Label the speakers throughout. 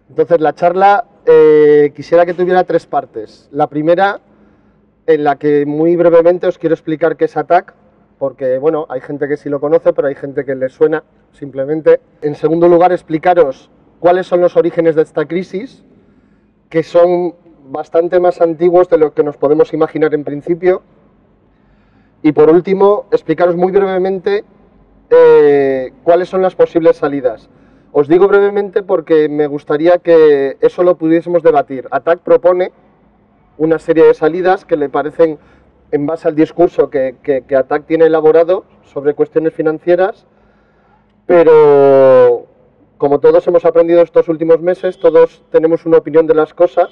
Speaker 1: Entonces, la charla quisiera que tuviera tres partes. La primera, en la que muy brevemente os quiero explicar qué es ATAC, porque, bueno, hay gente que sí lo conoce, pero hay gente que le suena simplemente. En segundo lugar, explicaros cuáles son los orígenes de esta crisis, que son bastante más antiguos de lo que nos podemos imaginar en principio. Y por último, explicaros muy brevemente cuáles son las posibles salidas. Os digo brevemente porque me gustaría que eso lo pudiésemos debatir. ATAC propone una serie de salidas que le parecen, en base al discurso que ATAC tiene elaborado sobre cuestiones financieras, pero como todos hemos aprendido estos últimos meses, todos tenemos una opinión de las cosas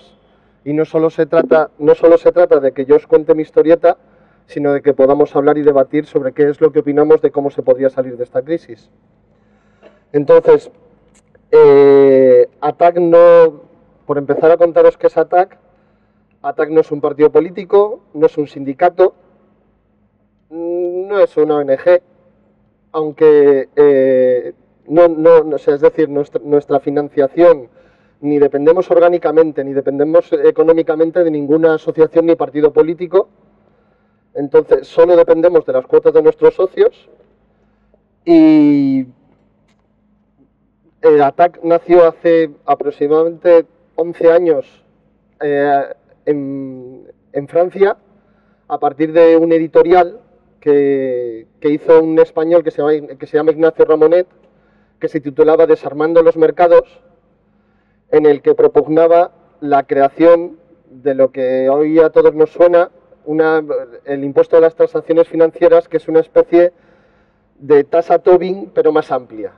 Speaker 1: y no solo se trata de que yo os cuente mi historieta, sino de que podamos hablar y debatir sobre qué es lo que opinamos de cómo se podría salir de esta crisis. Entonces, ATAC no, por empezar a contaros qué es ATAC, ATAC no es un partido político, no es un sindicato, no es una ONG, aunque o sea, es decir, nuestra financiación ni dependemos orgánicamente ni dependemos económicamente de ninguna asociación ni partido político. Entonces, solo dependemos de las cuotas de nuestros socios y ATAC nació hace aproximadamente 11 años en Francia a partir de un editorial que hizo un español que se llama Ignacio Ramonet, que se titulaba Desarmando los mercados, en el que propugnaba la creación de lo que hoy a todos nos suena, el impuesto de las transacciones financieras, que es una especie de tasa Tobin, pero más amplia.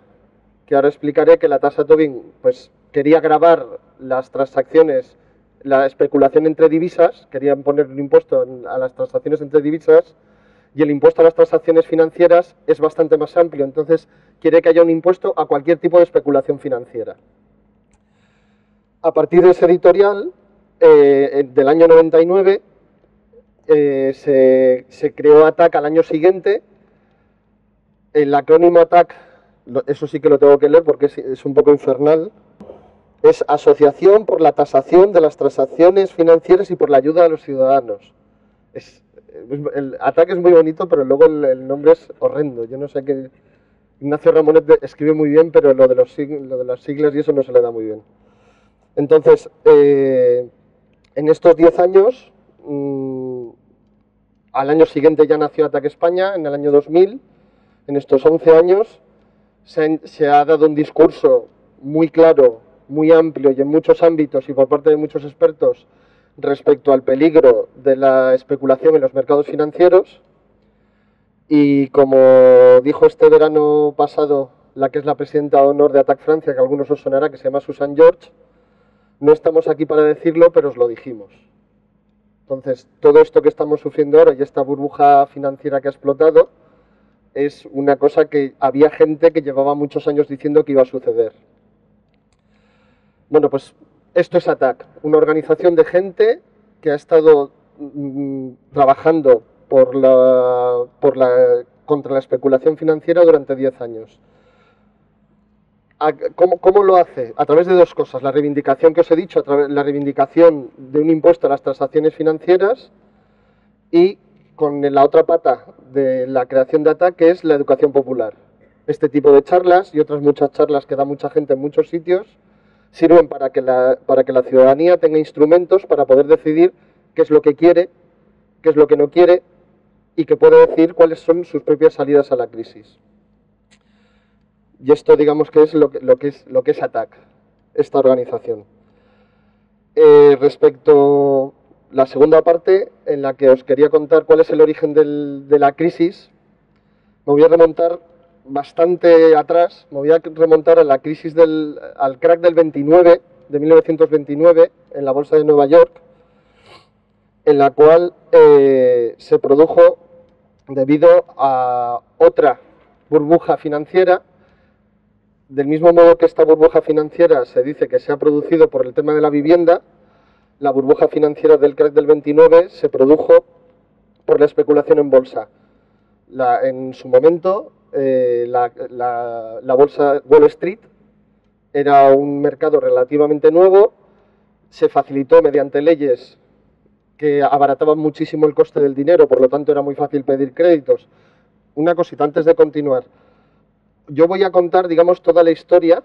Speaker 1: Que ahora explicaré que la tasa Tobin pues, quería gravar las transacciones, la especulación entre divisas, querían poner un impuesto a las transacciones entre divisas, y el impuesto a las transacciones financieras es bastante más amplio, entonces quiere que haya un impuesto a cualquier tipo de especulación financiera. A partir de ese editorial, del año 99, se creó ATAC al año siguiente. El acrónimo ATAC, eso sí que lo tengo que leer porque es un poco infernal, es Asociación por la Tasación de las Transacciones Financieras y por la Ayuda a los Ciudadanos. El ATAC es muy bonito, pero luego el nombre es horrendo. Yo no sé qué. Ignacio Ramonet escribe muy bien, pero lo de las siglas y eso no se le da muy bien. Entonces, en estos 10 años, al año siguiente ya nació ATAC España, en el año 2000. En estos 11 años se ha dado un discurso muy claro, muy amplio y en muchos ámbitos y por parte de muchos expertos respecto al peligro de la especulación en los mercados financieros. Y como dijo este verano pasado la que es la presidenta de honor de ATAC Francia, que a algunos os sonará, que se llama Susan George, no estamos aquí para decirlo, pero os lo dijimos. Entonces, todo esto que estamos sufriendo ahora y esta burbuja financiera que ha explotado es una cosa que había gente que llevaba muchos años diciendo que iba a suceder. Bueno, pues esto es ATAC, una organización de gente que ha estado trabajando contra la especulación financiera durante 10 años. ¿Cómo lo hace? A través de dos cosas. La reivindicación que os he dicho, la reivindicación de un impuesto a las transacciones financieras y con la otra pata de la creación de ATAC, que es la educación popular. Este tipo de charlas y otras muchas charlas que da mucha gente en muchos sitios sirven para que la ciudadanía tenga instrumentos para poder decidir qué es lo que quiere, qué es lo que no quiere y que pueda decir cuáles son sus propias salidas a la crisis. Y esto, digamos, que es lo que es ATAC, esta organización. Respecto a la segunda parte, en la que os quería contar cuál es el origen de la crisis, me voy a remontar bastante atrás, me voy a remontar a la crisis al crack del 29, de 1929, en la bolsa de Nueva York, en la cual se produjo debido a otra burbuja financiera. Del mismo modo que esta burbuja financiera se dice que se ha producido por el tema de la vivienda, la burbuja financiera del crack del 29 se produjo por la especulación en bolsa. En su momento, la bolsa Wall Street era un mercado relativamente nuevo, se facilitó mediante leyes que abarataban muchísimo el coste del dinero, por lo tanto era muy fácil pedir créditos. Una cosita antes de continuar. Yo voy a contar, digamos, toda la historia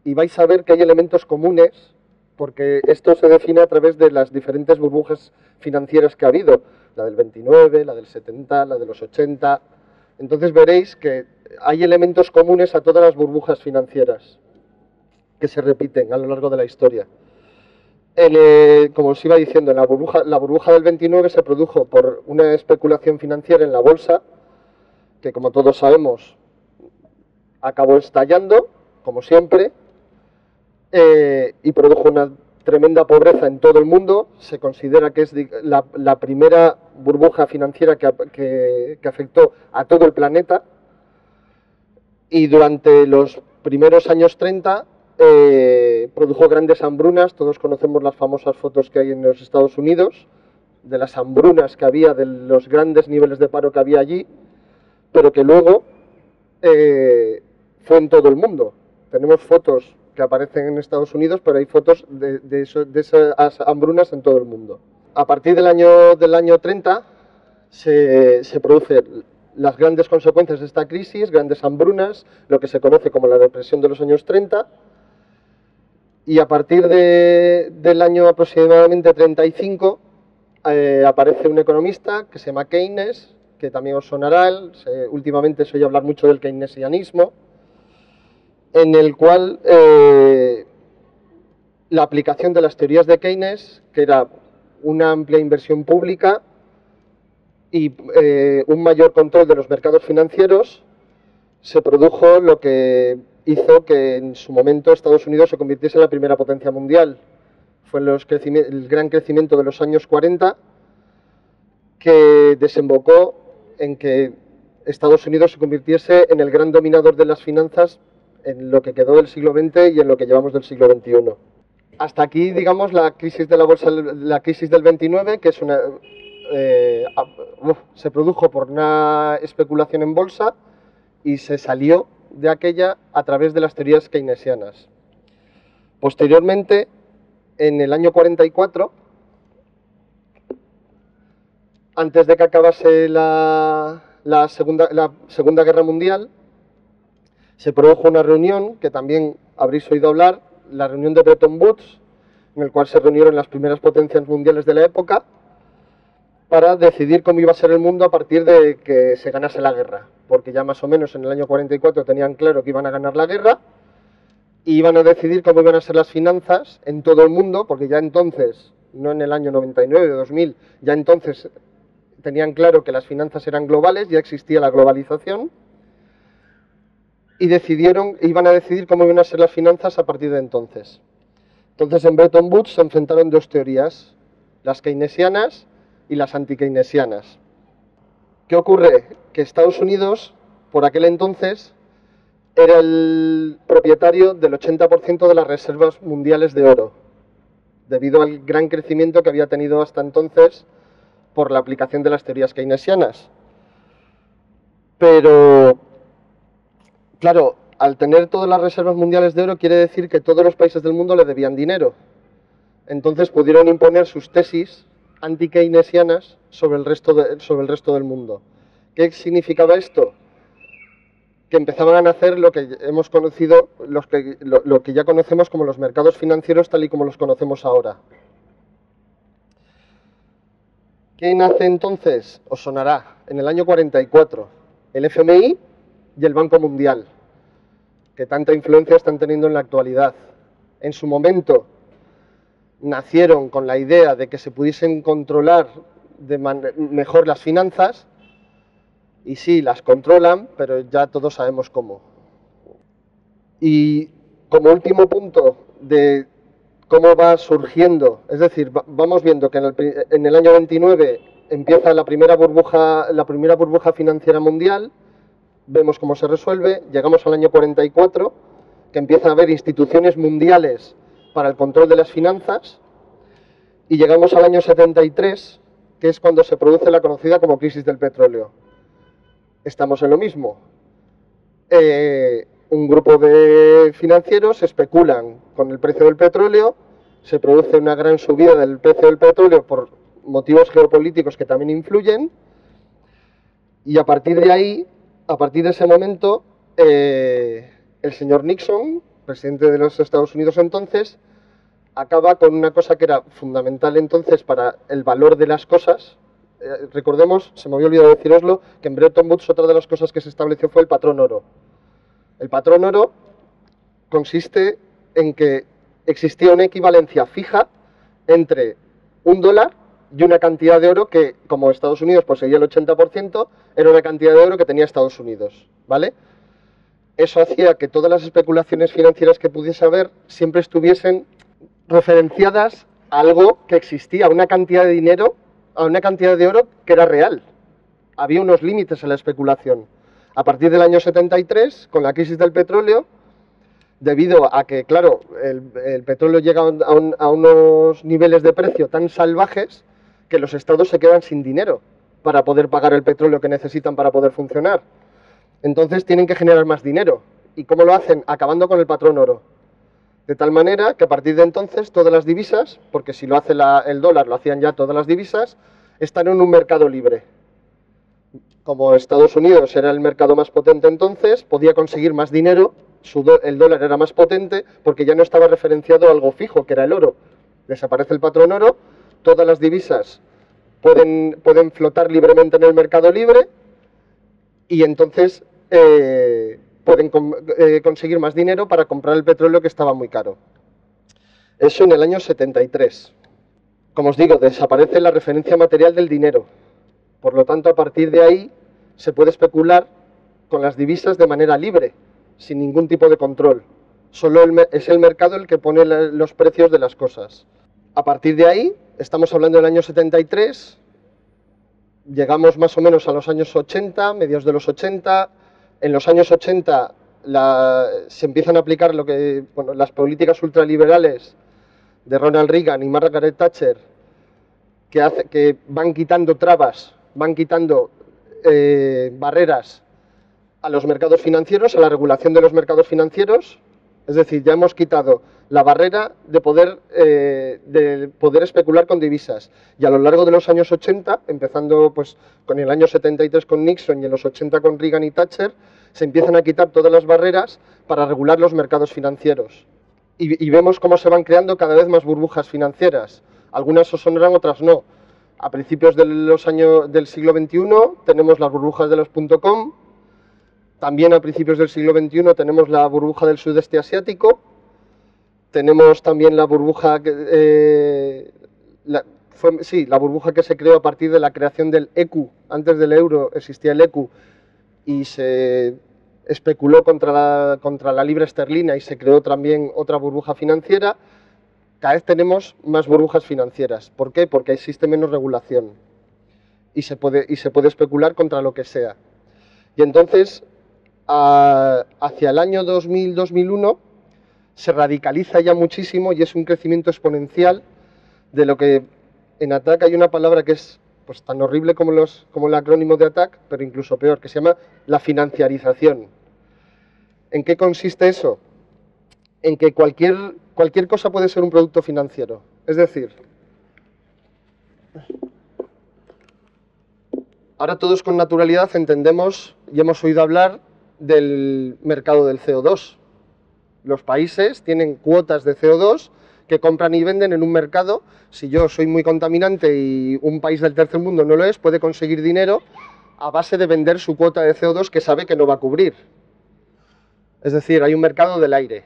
Speaker 1: y vais a ver que hay elementos comunes, porque esto se define a través de las diferentes burbujas financieras que ha habido, la del 29, la del 70, la de los 80. Entonces veréis que hay elementos comunes a todas las burbujas financieras que se repiten a lo largo de la historia. Como os iba diciendo, la burbuja del 29 se produjo por una especulación financiera en la bolsa, que como todos sabemos acabó estallando, como siempre, y produjo una tremenda pobreza en todo el mundo. Se considera que es la primera burbuja financiera que afectó a todo el planeta, y durante los primeros años 30 produjo grandes hambrunas. Todos conocemos las famosas fotos que hay en los Estados Unidos, de las hambrunas que había, de los grandes niveles de paro que había allí, pero que luego fue en todo el mundo. Tenemos fotos que aparecen en Estados Unidos, pero hay fotos de esas hambrunas en todo el mundo. A partir del año 30 se producen las grandes consecuencias de esta crisis, grandes hambrunas, lo que se conoce como la depresión de los años 30, y a partir del año aproximadamente 35 aparece un economista que se llama Keynes, que también os sonará. Últimamente se oye hablar mucho del keynesianismo, en el cual la aplicación de las teorías de Keynes, que era una amplia inversión pública y un mayor control de los mercados financieros, se produjo lo que hizo que en su momento Estados Unidos se convirtiese en la primera potencia mundial. Fue el gran crecimiento de los años 40 que desembocó en que Estados Unidos se convirtiese en el gran dominador de las finanzas en lo que quedó del siglo XX y en lo que llevamos del siglo XXI. Hasta aquí, digamos, la crisis de la bolsa, la crisis del 29, que es se produjo por una especulación en bolsa y se salió de aquella a través de las teorías keynesianas. Posteriormente, en el año 44, antes de que acabase la Segunda Guerra Mundial, se produjo una reunión que también habréis oído hablar, la reunión de Bretton Woods, en el cual se reunieron las primeras potencias mundiales de la época para decidir cómo iba a ser el mundo a partir de que se ganase la guerra, porque ya más o menos en el año 44 tenían claro que iban a ganar la guerra y iban a decidir cómo iban a ser las finanzas en todo el mundo, porque ya entonces, no en el año 99 o 2000, ya entonces tenían claro que las finanzas eran globales, ya existía la globalización, y iban a decidir cómo iban a ser las finanzas a partir de entonces. Entonces en Bretton Woods se enfrentaron dos teorías, las keynesianas y las anti-keynesianas. ¿Qué ocurre? Que Estados Unidos, por aquel entonces, era el propietario del 80% de las reservas mundiales de oro, debido al gran crecimiento que había tenido hasta entonces por la aplicación de las teorías keynesianas. Pero, claro, al tener todas las reservas mundiales de oro, quiere decir que todos los países del mundo le debían dinero. Entonces pudieron imponer sus tesis anti-keynesianas sobre el resto del mundo. ¿Qué significaba esto? Que empezaban a nacer lo que hemos conocido, lo que ya conocemos como los mercados financieros tal y como los conocemos ahora. ¿Qué nace entonces? Os sonará, en el año 44, el FMI y el Banco Mundial, que tanta influencia están teniendo en la actualidad. En su momento nacieron con la idea de que se pudiesen controlar mejor las finanzas, y sí, las controlan, pero ya todos sabemos cómo. Y como último punto de cómo va surgiendo, es decir, vamos viendo que en el año 29 empieza la primera burbuja financiera mundial, vemos cómo se resuelve, llegamos al año 44, que empieza a haber instituciones mundiales para el control de las finanzas, y llegamos al año 73, que es cuando se produce la conocida como crisis del petróleo. Estamos en lo mismo. un grupo de financieros especulan con el precio del petróleo, se produce una gran subida del precio del petróleo por motivos geopolíticos que también influyen, y a partir de ahí, a partir de ese momento, el señor Nixon, presidente de los Estados Unidos entonces, acaba con una cosa que era fundamental entonces para el valor de las cosas. Recordemos, se me había olvidado deciroslo, que en Bretton Woods otra de las cosas que se estableció fue el patrón oro. El patrón oro consiste en que existía una equivalencia fija entre $1 y una cantidad de oro que, como Estados Unidos poseía el 80%, era una cantidad de oro que tenía Estados Unidos, ¿vale? Eso hacía que todas las especulaciones financieras que pudiese haber siempre estuviesen referenciadas a algo que existía, a una cantidad de dinero, a una cantidad de oro que era real. Había unos límites en la especulación. A partir del año 73, con la crisis del petróleo, debido a que, claro, el petróleo llega a unos niveles de precio tan salvajes que los estados se quedan sin dinero para poder pagar el petróleo que necesitan para poder funcionar. Entonces tienen que generar más dinero. ¿Y cómo lo hacen? Acabando con el patrón oro. De tal manera que a partir de entonces todas las divisas, porque si lo hace el dólar, lo hacían ya todas las divisas, están en un mercado libre. Como Estados Unidos era el mercado más potente entonces, podía conseguir más dinero, el dólar era más potente, porque ya no estaba referenciado a algo fijo, que era el oro. Desaparece el patrón oro, todas las divisas pueden flotar libremente en el mercado libre, y entonces pueden conseguir más dinero para comprar el petróleo que estaba muy caro. Eso en el año 73. Como os digo, desaparece la referencia material del dinero. Por lo tanto, a partir de ahí se puede especular con las divisas de manera libre, sin ningún tipo de control. Solo es el mercado el que pone los precios de las cosas. A partir de ahí, estamos hablando del año 73, llegamos más o menos a los años 80, mediados de los 80. En los años 80 se empiezan a aplicar las políticas ultraliberales de Ronald Reagan y Margaret Thatcher, que van quitando trabas, van quitando barreras a los mercados financieros, a la regulación de los mercados financieros. Es decir, ya hemos quitado la barrera de poder especular con divisas. Y a lo largo de los años 80, empezando pues con el año 73 con Nixon y en los 80 con Reagan y Thatcher, se empiezan a quitar todas las barreras para regular los mercados financieros. Y vemos cómo se van creando cada vez más burbujas financieras. Algunas os sonarán, otras no. A principios del siglo XXI tenemos las burbujas de los .com. También a principios del siglo XXI tenemos la burbuja del sudeste asiático. Tenemos también la burbuja la burbuja que se creó a partir de la creación del ECU. Antes del euro existía el ECU y se especuló contra la libra esterlina y se creó también otra burbuja financiera. Cada vez tenemos más burbujas financieras. ¿Por qué? Porque existe menos regulación y se puede especular contra lo que sea. Y entonces, hacia el año 2000-2001, se radicaliza ya muchísimo y es un crecimiento exponencial de lo que en ATT&CK hay una palabra que es pues tan horrible como el acrónimo de ATT&CK, pero incluso peor, que se llama la financiarización. ¿En qué consiste eso? En que cualquier cosa puede ser un producto financiero. Es decir, ahora todos con naturalidad entendemos y hemos oído hablar del mercado del CO2. Los países tienen cuotas de CO2 que compran y venden en un mercado. Si yo soy muy contaminante y un país del tercer mundo no lo es, puede conseguir dinero a base de vender su cuota de CO2 que sabe que no va a cubrir. Es decir, hay un mercado del aire,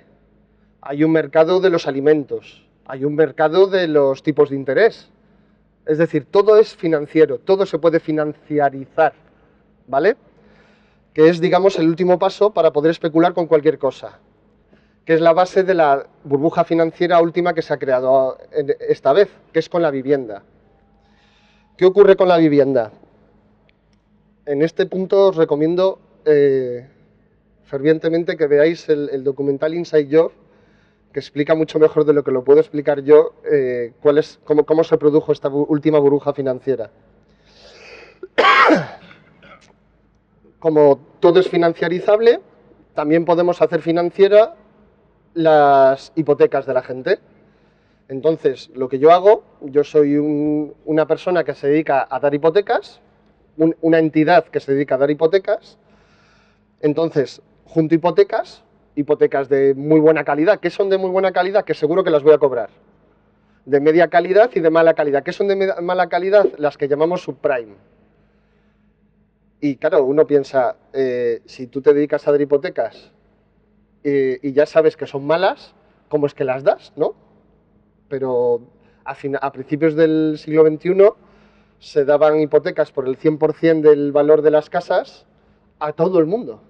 Speaker 1: hay un mercado de los alimentos, hay un mercado de los tipos de interés. Es decir, todo es financiero, todo se puede financiarizar, ¿vale? Que es, digamos, el último paso para poder especular con cualquier cosa, que es la base de la burbuja financiera última que se ha creado esta vez, que es con la vivienda. ¿Qué ocurre con la vivienda? En este punto os recomiendo fervientemente que veáis el documental Inside Job, que explica mucho mejor de lo que lo puedo explicar yo cómo se produjo esta última burbuja financiera. Como todo es financiarizable, también podemos hacer financiera las hipotecas de la gente. Entonces, lo que yo hago, yo soy una persona que se dedica a dar hipotecas, una entidad que se dedica a dar hipotecas. Entonces, junto hipotecas de muy buena calidad. ¿Qué son de muy buena calidad? Que seguro que las voy a cobrar. De media calidad y de mala calidad. ¿Qué son de mala calidad? Las que llamamos subprime. Y claro, uno piensa, si tú te dedicas a dar hipotecas y ya sabes que son malas, ¿cómo es que las das, no? Pero a principios del siglo XXI se daban hipotecas por el 100% del valor de las casas a todo el mundo.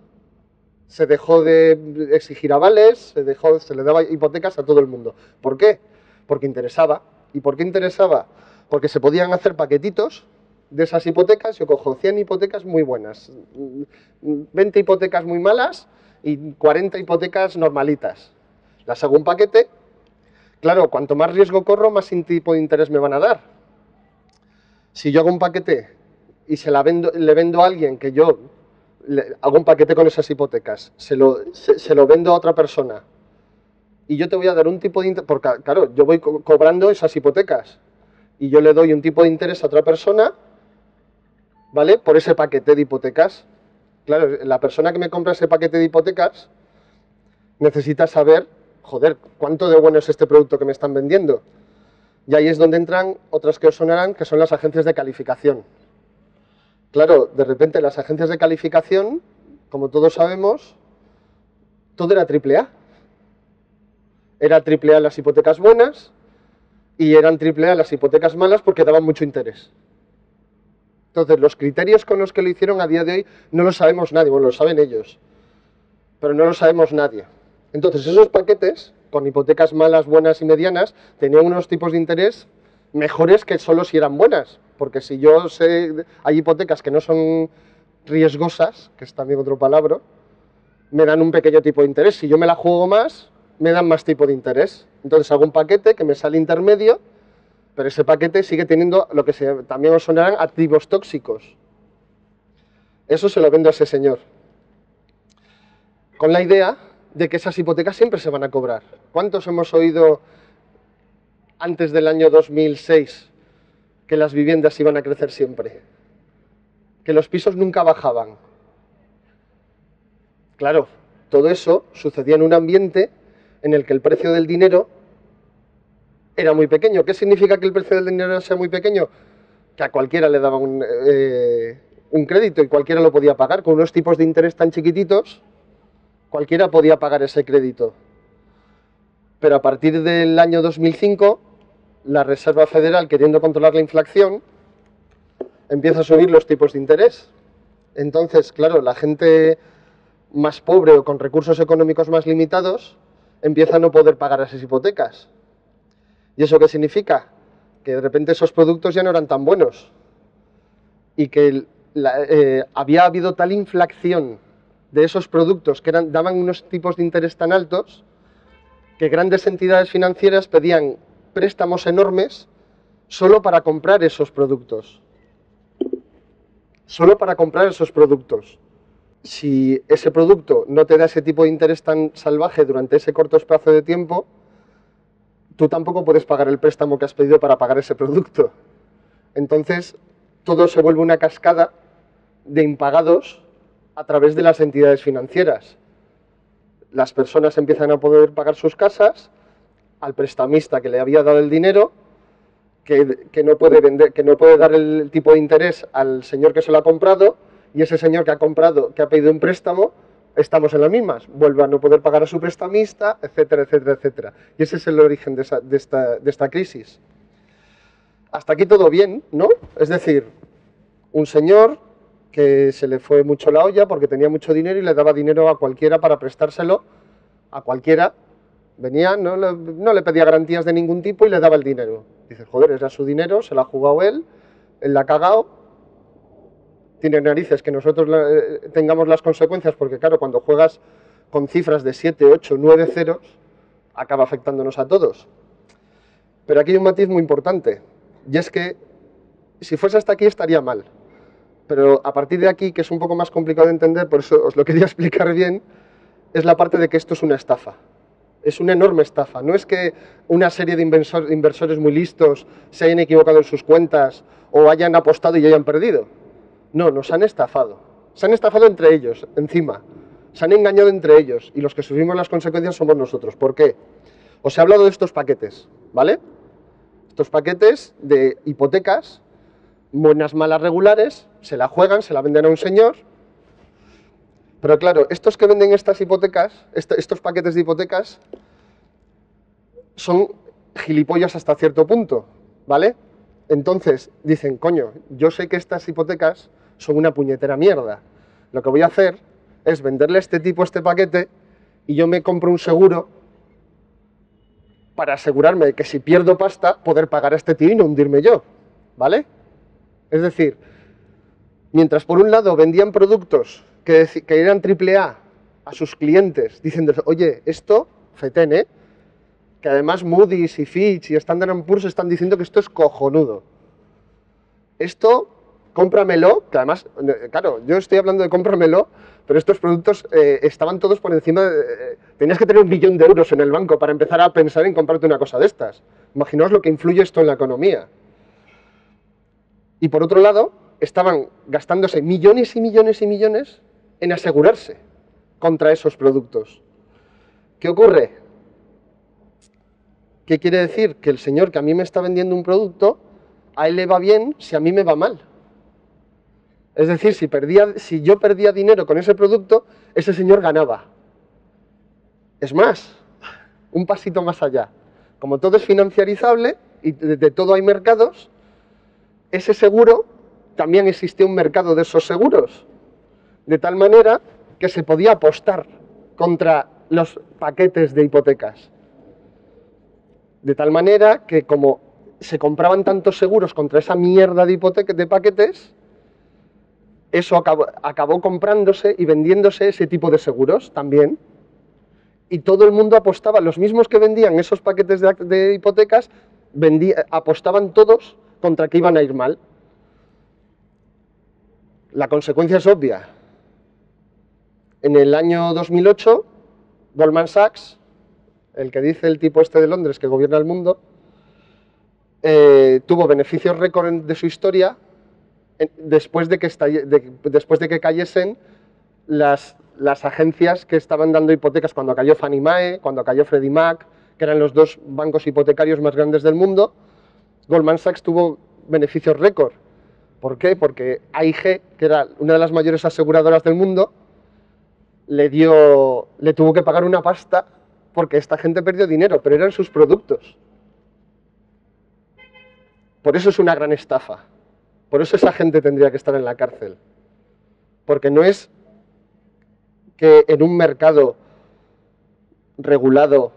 Speaker 1: Se dejó de exigir avales, se le daba hipotecas a todo el mundo. ¿Por qué? Porque interesaba. ¿Y por qué interesaba? Porque se podían hacer paquetitos de esas hipotecas. Yo cojo 100 hipotecas muy buenas, 20 hipotecas muy malas y 40 hipotecas normalitas. Las hago un paquete. Claro, cuanto más riesgo corro, más tipo de interés me van a dar. Si yo hago un paquete y le vendo a alguien que yo hago un paquete con esas hipotecas, se lo vendo a otra persona y yo te voy a dar un tipo de interés, porque claro, yo voy cobrando esas hipotecas y yo le doy un tipo de interés a otra persona, ¿vale? Por ese paquete de hipotecas. Claro, la persona que me compra ese paquete de hipotecas necesita saber, joder, ¿cuánto de bueno es este producto que me están vendiendo? Y ahí es donde entran otras que os sonarán, que son las agencias de calificación. Claro, de repente las agencias de calificación, como todos sabemos, todo era triple A. Era triple A las hipotecas buenas y eran triple A las hipotecas malas porque daban mucho interés. Entonces, los criterios con los que lo hicieron a día de hoy no lo sabemos nadie, bueno, lo saben ellos, pero no lo sabemos nadie. Entonces, esos paquetes, con hipotecas malas, buenas y medianas, tenían unos tipos de interés mejores que solo si eran buenas. Porque si yo sé, hay hipotecas que no son riesgosas, que es también otro palabra, me dan un pequeño tipo de interés. Si yo me la juego más, me dan más tipo de interés. Entonces hago un paquete que me sale intermedio, pero ese paquete sigue teniendo lo que también os sonarán activos tóxicos. Eso se lo vendo a ese señor. Con la idea de que esas hipotecas siempre se van a cobrar. ¿Cuántos hemos oído antes del año 2006 que las viviendas iban a crecer siempre? Que los pisos nunca bajaban. Claro, todo eso sucedía en un ambiente en el que el precio del dinero era muy pequeño. ¿Qué significa que el precio del dinero sea muy pequeño? Que a cualquiera le daban un crédito y cualquiera lo podía pagar. Con unos tipos de interés tan chiquititos, cualquiera podía pagar ese crédito. Pero a partir del año 2005, la Reserva Federal, queriendo controlar la inflación, empieza a subir los tipos de interés. Entonces, claro, la gente más pobre o con recursos económicos más limitados empieza a no poder pagar esas hipotecas. ¿Y eso qué significa? Que de repente esos productos ya no eran tan buenos y que había habido tal inflación de esos productos que daban unos tipos de interés tan altos que grandes entidades financieras pedían préstamos enormes solo para comprar esos productos. Solo para comprar esos productos. Si ese producto no te da ese tipo de interés tan salvaje durante ese corto espacio de tiempo, tú tampoco puedes pagar el préstamo que has pedido para pagar ese producto. Entonces, todo se vuelve una cascada de impagados a través de las entidades financieras. Las personas empiezan a poder pagar sus casas, al prestamista que le había dado el dinero, que no puede dar el tipo de interés al señor que se lo ha comprado, y ese señor que ha comprado, que ha pedido un préstamo, estamos en las mismas, vuelve a no poder pagar a su prestamista, etcétera, etcétera, etcétera. Y ese es el origen de esta crisis. Hasta aquí todo bien, ¿no? Es decir, un señor que se le fue mucho la olla porque tenía mucho dinero y le daba dinero a cualquiera para prestárselo a cualquiera. Venía, no le pedía garantías de ningún tipo y le daba el dinero. Dice, joder, era su dinero, se lo ha jugado él la ha cagado. Tiene narices que nosotros tengamos las consecuencias, porque claro, cuando juegas con cifras de 7, 8, 9 ceros, acaba afectándonos a todos. Pero aquí hay un matiz muy importante, y es que si fuese hasta aquí estaría mal. Pero a partir de aquí, que es un poco más complicado de entender, por eso os lo quería explicar bien, es la parte de que esto es una estafa. Es una enorme estafa. No es que una serie de inversores muy listos se hayan equivocado en sus cuentas o hayan apostado y hayan perdido. No, nos han estafado. Se han estafado entre ellos, encima. Se han engañado entre ellos y los que sufrimos las consecuencias somos nosotros. ¿Por qué? Os he hablado de estos paquetes, ¿vale? Estos paquetes de hipotecas, buenas, malas, regulares, se la juegan, se la venden a un señor. Pero claro, estos que venden estas hipotecas, estos paquetes de hipotecas, son gilipollas hasta cierto punto, ¿vale? Entonces dicen, coño, yo sé que estas hipotecas son una puñetera mierda. Lo que voy a hacer es venderle a este tipo este paquete y yo me compro un seguro para asegurarme de que si pierdo pasta, poder pagar a este tío y no hundirme yo, ¿vale? Es decir, mientras por un lado vendían productos que eran AAA a sus clientes, diciendo, oye, esto, FETEN, que además Moody's y Fitch y Standard & Poor's están diciendo que esto es cojonudo. Esto, cómpramelo, que además, claro, yo estoy hablando de cómpramelo, pero estos productos estaban todos por encima tenías que tener 1 billón de euros en el banco para empezar a pensar en comprarte una cosa de estas. Imaginaos lo que influye esto en la economía. Y por otro lado, estaban gastándose millones y millones y millones en asegurarse contra esos productos. ¿Qué ocurre? ¿Qué quiere decir? Que el señor que a mí me está vendiendo un producto, a él le va bien si a mí me va mal. Es decir, si yo perdía dinero con ese producto, ese señor ganaba. Es más, un pasito más allá. Como todo es financiarizable y de todo hay mercados, ese seguro, también existía un mercado de esos seguros. De tal manera que se podía apostar contra los paquetes de hipotecas. De tal manera que como se compraban tantos seguros contra esa mierda de paquetes, eso acabó comprándose y vendiéndose ese tipo de seguros también. Y todo el mundo apostaba, los mismos que vendían esos paquetes de hipotecas, apostaban todos contra que iban a ir mal. La consecuencia es obvia. En el año 2008, Goldman Sachs, el que dice el tipo este de Londres que gobierna el mundo, tuvo beneficios récord de su historia después de que cayesen las agencias que estaban dando hipotecas cuando cayó Fannie Mae, cuando cayó Freddie Mac, que eran los dos bancos hipotecarios más grandes del mundo. Goldman Sachs tuvo beneficios récord. ¿Por qué? Porque AIG, que era una de las mayores aseguradoras del mundo, le tuvo que pagar una pasta porque esta gente perdió dinero, pero eran sus productos. Por eso es una gran estafa. Por eso esa gente tendría que estar en la cárcel. Porque no es que en un mercado regulado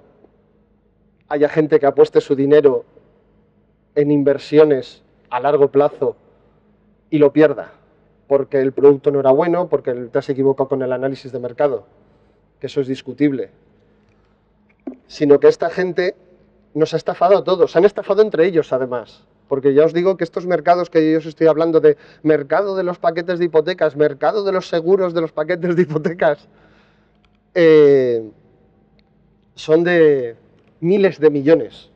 Speaker 1: haya gente que apueste su dinero en inversiones a largo plazo y lo pierda, porque el producto no era bueno, porque te has equivocado con el análisis de mercado, que eso es discutible. Sino que esta gente nos ha estafado a todos, se han estafado entre ellos además. Porque ya os digo que estos mercados que yo os estoy hablando de mercado de los paquetes de hipotecas, mercado de los seguros de los paquetes de hipotecas, son de miles de millones.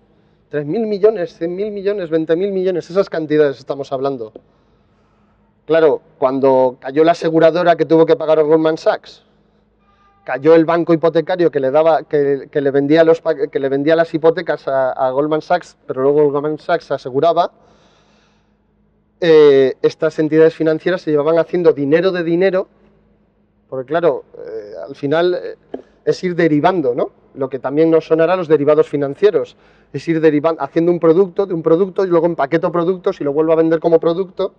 Speaker 1: 3.000 millones, 100.000 millones, 20.000 millones, esas cantidades estamos hablando. Claro, cuando cayó la aseguradora que tuvo que pagar a Goldman Sachs, cayó el banco hipotecario que le vendía las hipotecas a Goldman Sachs, pero luego Goldman Sachs aseguraba, estas entidades financieras se llevaban haciendo dinero de dinero, porque claro, al final es ir derivando, ¿no? Lo que también nos sonará los derivados financieros, es ir haciendo un producto de un producto y luego empaqueto productos y lo vuelvo a vender como producto.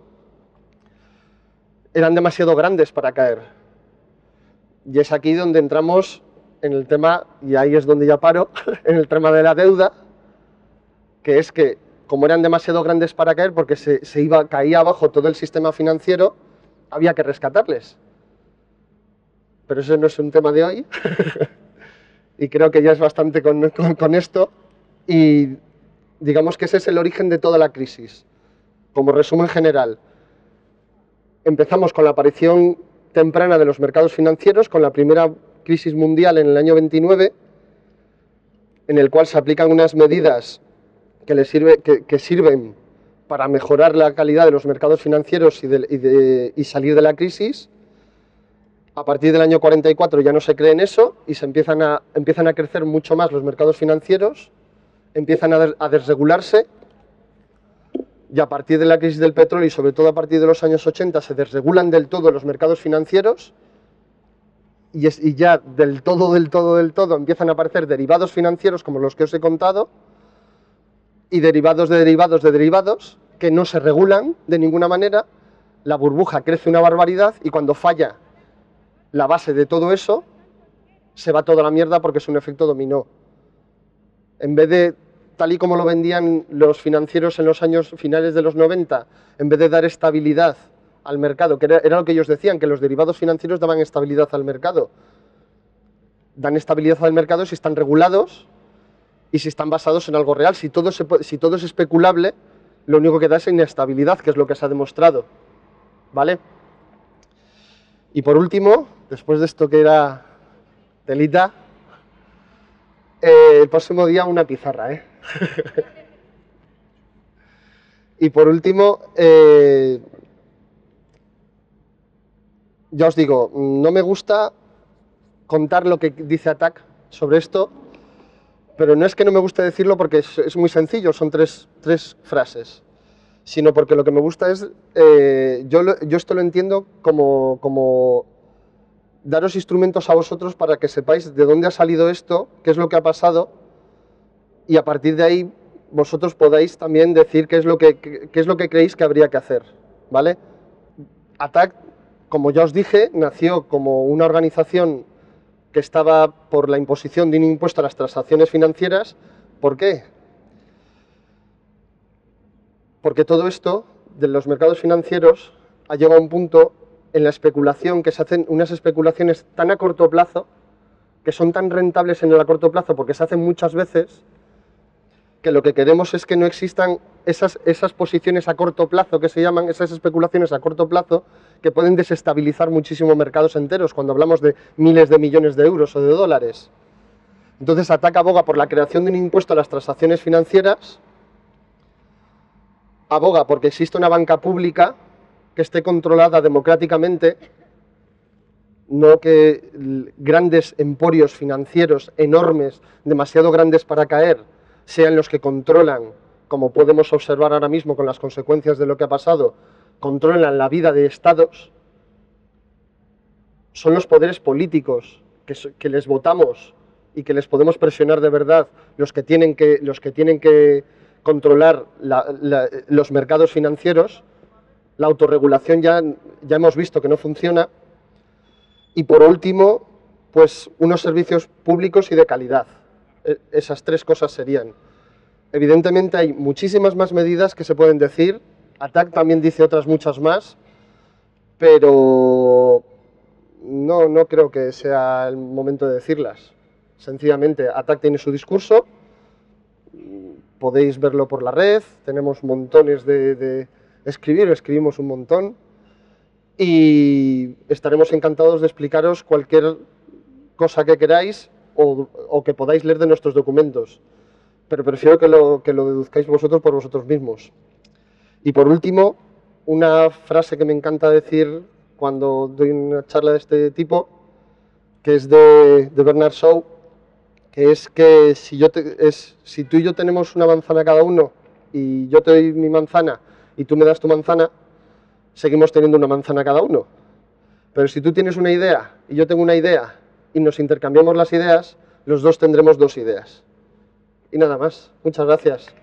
Speaker 1: Eran demasiado grandes para caer. Y es aquí donde entramos en el tema, y ahí es donde ya paro, en el tema de la deuda, que es que, como eran demasiado grandes para caer, porque caía abajo todo el sistema financiero, había que rescatarles. Pero eso no es un tema de hoy, y creo que ya es bastante con esto, y digamos que ese es el origen de toda la crisis. Como resumen general, empezamos con la aparición temprana de los mercados financieros, con la primera crisis mundial en el año 29, en el cual se aplican unas medidas que sirven para mejorar la calidad de los mercados financieros y salir de la crisis. A partir del año 44 ya no se cree en eso y se empiezan a crecer mucho más los mercados financieros, empiezan a desregularse, y a partir de la crisis del petróleo y sobre todo a partir de los años 80 se desregulan del todo los mercados financieros y ya del todo empiezan a aparecer derivados financieros como los que os he contado y derivados de derivados de derivados que no se regulan de ninguna manera, la burbuja crece una barbaridad y cuando falla la base de todo eso se va toda la mierda porque es un efecto dominó. En vez de, tal y como lo vendían los financieros en los años finales de los 90, en vez de dar estabilidad al mercado, que era lo que ellos decían, que los derivados financieros daban estabilidad al mercado. Dan estabilidad al mercado si están regulados y si están basados en algo real. Si todo es especulable, lo único que da es inestabilidad, que es lo que se ha demostrado. ¿Vale? Y por último, después de esto que era telita, el próximo día una pizarra, ¿eh? Y por último, ya os digo, no me gusta contar lo que dice ATTAC sobre esto, pero no es que no me guste decirlo porque es muy sencillo, son tres frases, sino porque lo que me gusta es, yo esto lo entiendo como daros instrumentos a vosotros para que sepáis de dónde ha salido esto, qué es lo que ha pasado, y a partir de ahí vosotros podáis también decir qué es lo que creéis que habría que hacer, ¿vale? ATTAC, como ya os dije, nació como una organización que estaba por la imposición de un impuesto a las transacciones financieras. ¿Por qué? Porque todo esto de los mercados financieros ha llegado a un punto en la especulación que se hacen unas especulaciones tan a corto plazo, que son tan rentables en el a corto plazo porque se hacen muchas veces, que lo que queremos es que no existan esas posiciones a corto plazo que se llaman, esas especulaciones a corto plazo, que pueden desestabilizar muchísimo mercados enteros cuando hablamos de miles de millones de euros o de dólares. Entonces ATTAC aboga por la creación de un impuesto a las transacciones financieras, aboga porque existe una banca pública que esté controlada democráticamente, no que grandes emporios financieros enormes, demasiado grandes para caer, sean los que controlan, como podemos observar ahora mismo con las consecuencias de lo que ha pasado, controlan la vida de estados. Son los poderes políticos que les votamos y que les podemos presionar de verdad los que tienen que controlar los mercados financieros. La autorregulación ya hemos visto que no funciona. Y por último, pues unos servicios públicos y de calidad. Esas tres cosas serían. Evidentemente hay muchísimas más medidas que se pueden decir. ATTAC también dice otras muchas más, pero no creo que sea el momento de decirlas. Sencillamente, ATTAC tiene su discurso, podéis verlo por la red, tenemos montones de escribimos un montón, y estaremos encantados de explicaros cualquier cosa que queráis o que podáis leer de nuestros documentos, pero prefiero que lo deduzcáis vosotros por vosotros mismos. Y por último, una frase que me encanta decir cuando doy una charla de este tipo, que es de Bernard Shaw, que es que si tú y yo tenemos una manzana cada uno y yo te doy mi manzana y tú me das tu manzana, seguimos teniendo una manzana cada uno. Pero si tú tienes una idea y yo tengo una idea y nos intercambiamos las ideas, los dos tendremos dos ideas. Y nada más. Muchas gracias.